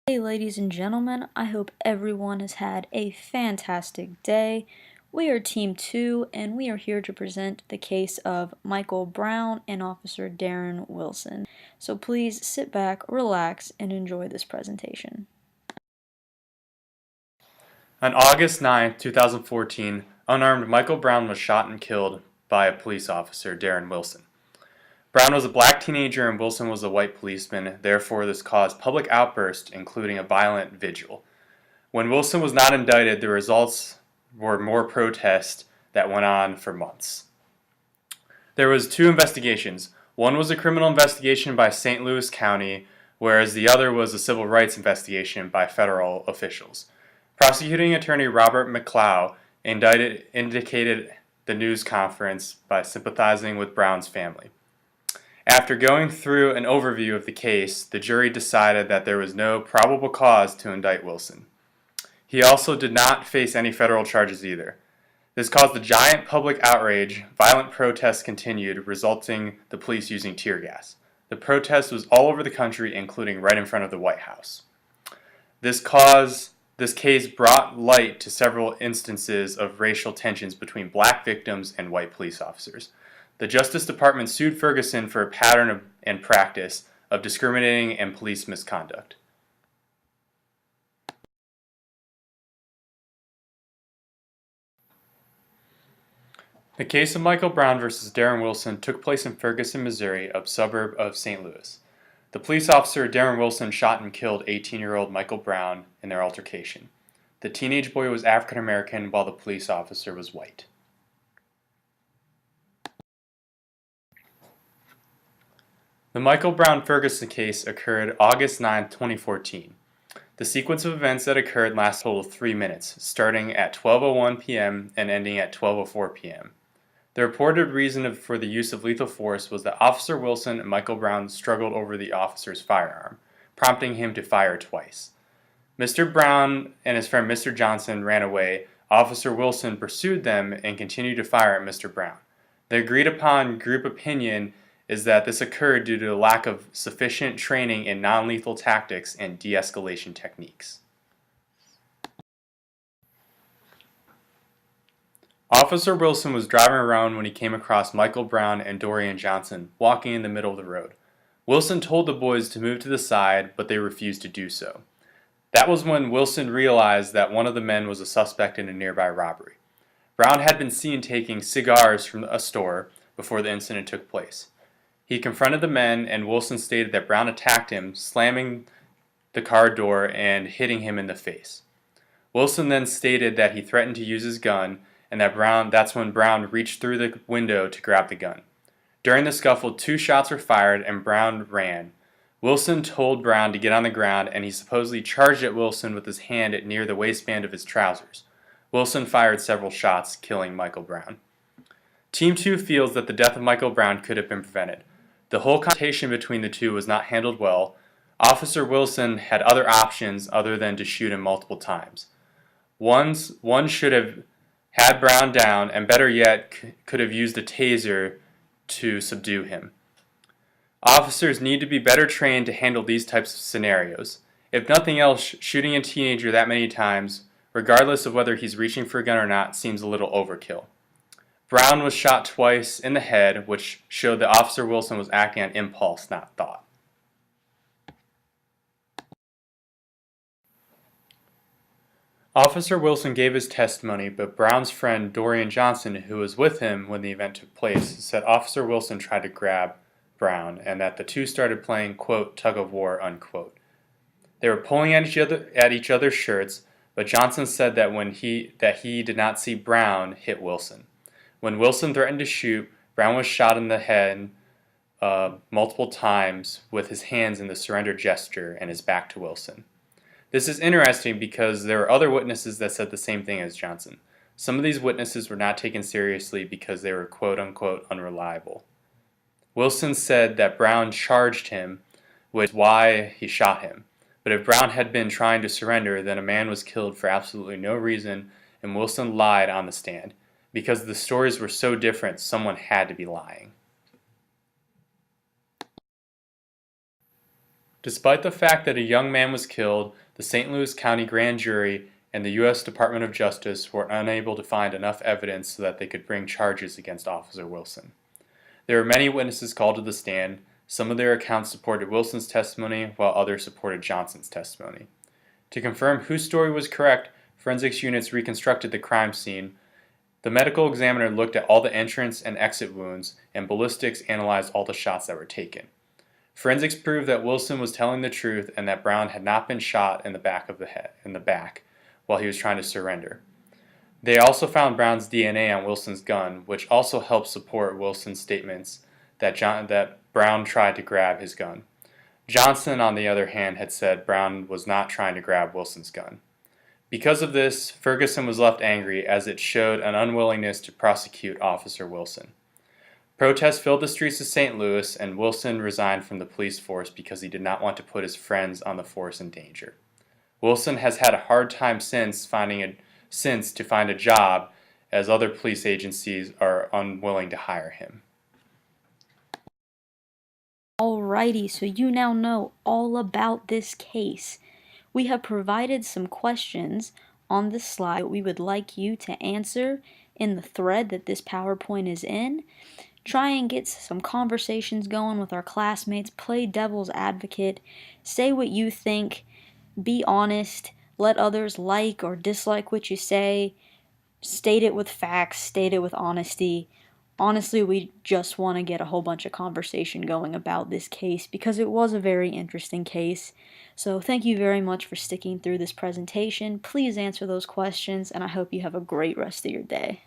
Hey ladies and gentlemen, I hope everyone has had a fantastic day. We are Team 2 and we are here to present the case of Michael Brown and Officer Darren Wilson. So please sit back, relax, and enjoy this presentation. On August 9, 2014, unarmed Michael Brown was shot and killed by a police officer, Darren Wilson. Brown was a black teenager and Wilson was a white policeman, therefore this caused public outburst, including a violent vigil. When Wilson was not indicted, the results were more protests that went on for months. There was two investigations. One was a criminal investigation by St. Louis County, whereas the other was a civil rights investigation by federal officials. Prosecuting attorney Robert McClough indicated the news conference by sympathizing with Brown's family. After going through an overview of the case, the jury decided that there was no probable cause to indict Wilson. He also did not face any federal charges either. This caused a giant public outrage. Violent protests continued, resulting the police using tear gas. The protest was all over the country, including right in front of the White House. This case brought light to several instances of racial tensions between black victims and white police officers. The Justice Department sued Ferguson for a pattern and practice of discriminating and police misconduct. The case of Michael Brown versus Darren Wilson took place in Ferguson, Missouri, a suburb of St. Louis. The police officer Darren Wilson shot and killed 18-year-old Michael Brown in their altercation. The teenage boy was African American while the police officer was white. The Michael Brown Ferguson case occurred August 9, 2014. The sequence of events that occurred lasted a total of 3 minutes, starting at 12:01 p.m. and ending at 12:04 p.m. The reported reason for the use of lethal force was that Officer Wilson and Michael Brown struggled over the officer's firearm, prompting him to fire twice. Mr. Brown and his friend Mr. Johnson ran away. Officer Wilson pursued them and continued to fire at Mr. Brown. The agreed upon group opinion is that this occurred due to a lack of sufficient training in non-lethal tactics and de-escalation techniques. Officer Wilson was driving around when he came across Michael Brown and Dorian Johnson walking in the middle of the road. Wilson told the boys to move to the side, but they refused to do so. That was when Wilson realized that one of the men was a suspect in a nearby robbery. Brown had been seen taking cigars from a store before the incident took place. He confronted the men, and Wilson stated that Brown attacked him, slamming the car door and hitting him in the face. Wilson then stated that he threatened to use his gun, and that's when Brown reached through the window to grab the gun. During the scuffle, 2 shots were fired, and Brown ran. Wilson told Brown to get on the ground, and he supposedly charged at Wilson with his hand near the waistband of his trousers. Wilson fired several shots, killing Michael Brown. Team 2 feels that the death of Michael Brown could have been prevented. The whole confrontation between the two was not handled well. Officer Wilson had other options other than to shoot him multiple times. One should have had Brown down, and better yet, could have used a taser to subdue him. Officers need to be better trained to handle these types of scenarios. If nothing else, shooting a teenager that many times, regardless of whether he's reaching for a gun or not, seems a little overkill. Brown was shot twice in the head, which showed that Officer Wilson was acting on impulse, not thought. Officer Wilson gave his testimony, but Brown's friend Dorian Johnson, who was with him when the event took place, said Officer Wilson tried to grab Brown and that the two started playing, quote, tug of war, unquote. They were pulling at each other's shirts, but Johnson said that he did not see Brown hit Wilson. When Wilson threatened to shoot, Brown was shot in the head multiple times with his hands in the surrender gesture and his back to Wilson. This is interesting because there are other witnesses that said the same thing as Johnson. Some of these witnesses were not taken seriously because they were quote-unquote unreliable. Wilson said that Brown charged him, which is why he shot him. But if Brown had been trying to surrender, then a man was killed for absolutely no reason, and Wilson lied on the stand. Because the stories were so different, someone had to be lying. Despite the fact that a young man was killed, the St. Louis County Grand Jury and the U.S. Department of Justice were unable to find enough evidence so that they could bring charges against Officer Wilson. There were many witnesses called to the stand. Some of their accounts supported Wilson's testimony, while others supported Johnson's testimony. To confirm whose story was correct, forensics units reconstructed the crime scene. The medical examiner looked at all the entrance and exit wounds, and ballistics analyzed all the shots that were taken. Forensics proved that Wilson was telling the truth and that Brown had not been shot in the back of the head, while he was trying to surrender. They also found Brown's DNA on Wilson's gun, which also helped support Wilson's statements that Brown tried to grab his gun. Johnson, on the other hand, had said Brown was not trying to grab Wilson's gun. Because of this, Ferguson was left angry, as it showed an unwillingness to prosecute Officer Wilson. Protests filled the streets of St. Louis, and Wilson resigned from the police force because he did not want to put his friends on the force in danger. Wilson has had a hard time since to find a job, as other police agencies are unwilling to hire him. Alrighty, so you now know all about this case. We have provided some questions on the slide that we would like you to answer in the thread that this PowerPoint is in. Try and get some conversations going with our classmates, play devil's advocate, say what you think, be honest, let others like or dislike what you say, state it with facts, state it with honesty. Honestly, we just want to get a whole bunch of conversation going about this case because it was a very interesting case. So thank you very much for sticking through this presentation. Please answer those questions, and I hope you have a great rest of your day.